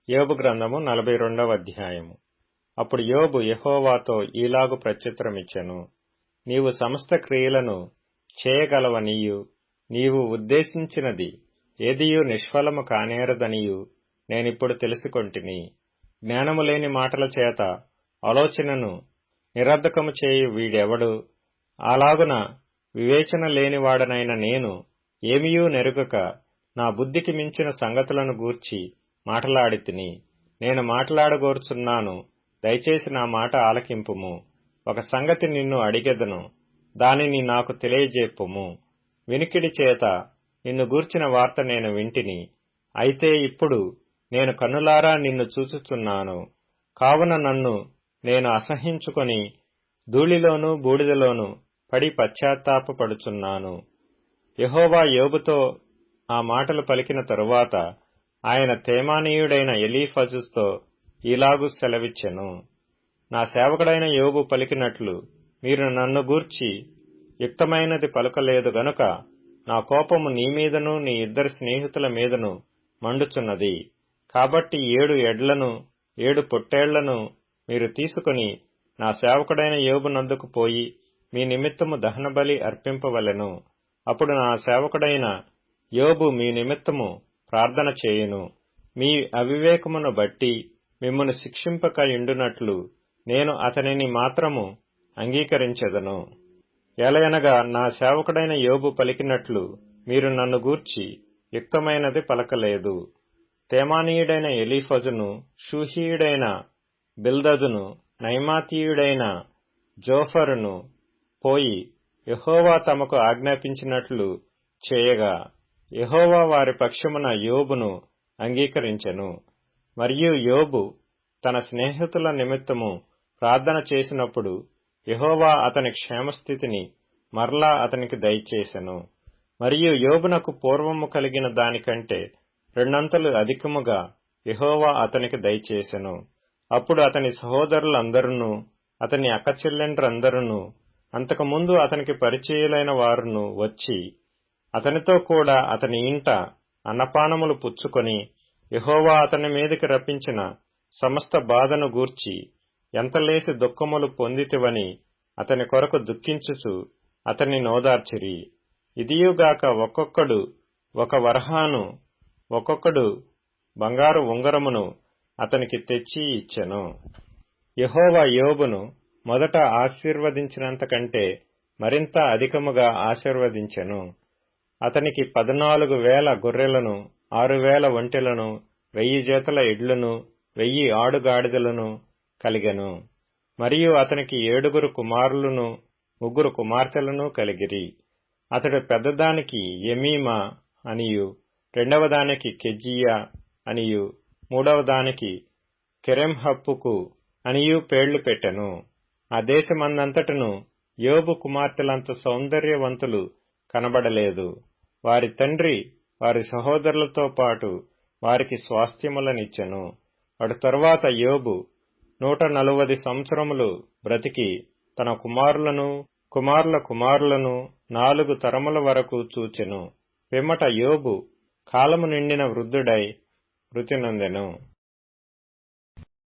యోబు గ్రంథము 42వ అధ్యాయము. అప్పుడు యోబు యెహోవాతో ఈలాగు ప్రత్యుత్తరమిచ్చెను. నీవు సమస్త క్రియలను చేయగలవనియు నీవు ఉద్దేశించినది ఏదియూ నిష్ఫలము కానేరదనియు నేనిప్పుడు తెలుసుకొంటిని. జ్ఞానము లేని మాటల చేత ఆలోచనను నిరర్ధకము చేయు వీడెవడు? అలాగున వివేచన లేనివాడనైన నేను ఏమియూ నెరుగక నా బుద్ధికి మించిన సంగతులను గూర్చి మాటలాడితిని. నేను మాట్లాడగోరుచున్నాను, దయచేసి నా మాట ఆలకింపుము. ఒక సంగతి నిన్ను అడిగెదను, దానిని నాకు తెలియజేప్పుము. వినికిడి చేత నిన్ను గూర్చిన వార్త నేను వింటిని, అయితే ఇప్పుడు నేను కన్నులారా నిన్ను చూచుచున్నాను. కావున నన్ను నేను అసహ్యించుకొని ధూళిలోనూ బూడిదలోనూ పడి పశ్చాత్తాపపడుచున్నాను. యెహోవా యోబుతో ఆ మాటలు పలికిన తరువాత ఆయన తేమానీయుడైన ఎలీఫజుతో ఈలాగు సెలవిచ్చెను. నా సేవకుడైన యోబు పలికినట్లు మీరు నన్ను గూర్చి యుక్తమైనది పలుకలేదు గనుక నా కోపము నీ మీదను నీ ఇద్దరు స్నేహితుల మీదను మండుచున్నది. కాబట్టి 7 ఎడ్లను 7 పొట్టేళ్లను మీరు తీసుకుని నా సేవకుడైన యోబు నందుకు పోయి మీ నిమిత్తము దహనబలి అర్పింపవలెను. అప్పుడు నా సేవకుడైన యోబు మీ నిమిత్తము ప్రార్థన చేయును. మీ అవివేకమును బట్టి మిమ్మును శిక్షింపక యుండునట్లు నేను అతనిని మాత్రము అంగీకరించెదను. ఎలయనగా నా సేవకుడైన యోబు పలికినట్లు మీరు నన్ను గూర్చి యుక్తమైనది పలకలేదు. తేమానీయుడైన ఎలీఫజును, షూహీయుడైన బిల్దదును, నయమాతీయుడైన జోఫరును పోయి యెహోవా తమకు ఆజ్ఞాపించినట్లు చేయగా యెహోవా వారి పక్షమున యోబును అంగీకరించెను. మరియు యోబు తన స్నేహితుల నిమిత్తము ప్రార్థన చేసినప్పుడు యెహోవా అతని క్షేమస్థితిని మరలా అతనికి దయచేసెను. మరియు యోబునకు పూర్వము కలిగిన దానికంటే 2 అంతలు అధికముగా యెహోవా అతనికి దయచేసెను. అప్పుడు అతని సహోదరులందరును, అతని అక్కచెల్లెండ్రందరును, అంతకుముందు అతనికి పరిచయులైన వారును వచ్చి అతనితో కూడా అతని ఇంట అన్నపానములు పుచ్చుకొని యెహోవా అతని మీదికి రప్పించిన సమస్త బాధను గూర్చి ఎంతలేసి దుఃఖములు పొందితివని అతని కొరకు దుఃఖించుచు అతన్ని నోదార్చిరి. ఇదియుగాక ఒక్కొక్కడు ఒక వరహాను, ఒక్కొక్కడు బంగారు ఉంగరమును అతనికి తెచ్చి ఇచ్చెను. యెహోవా యోబును మొదట ఆశీర్వదించినంతకంటే మరింత అధికముగా ఆశీర్వదించెను. అతనికి 14,000 గొర్రెలను, 6,000 ఒంటెలను, 1000 జతల ఎడ్లను, 1000 ఆడుగాడిదలను కలిగెను. మరియు అతనికి 7 కుమారులను, 3 కుమార్తెలను కలిగిరి. అతడు పెద్దదానికి యెమీమా అనియు, రెండవదానికి కెజీయా అనియు, మూడవదానికి కెరెంహప్పుకు అనియు పేర్లు పెట్టెను. ఆ దేశమందంతటను యోబు కుమార్తెలంత సౌందర్యవంతులు కనబడలేదు. వారి తండ్రి వారి సహోదరులతో పాటు వారికి స్వాస్థ్యములనిచ్చెను. అటు తరువాత యోబు 140 సంవత్సరములు బ్రతికి తన కుమారులను కుమారుల కుమారులను 4 తరముల వరకు చూచెను. పిమ్మట యోబు కాలము నిండిన వృద్ధుడై మృతి నొందెను.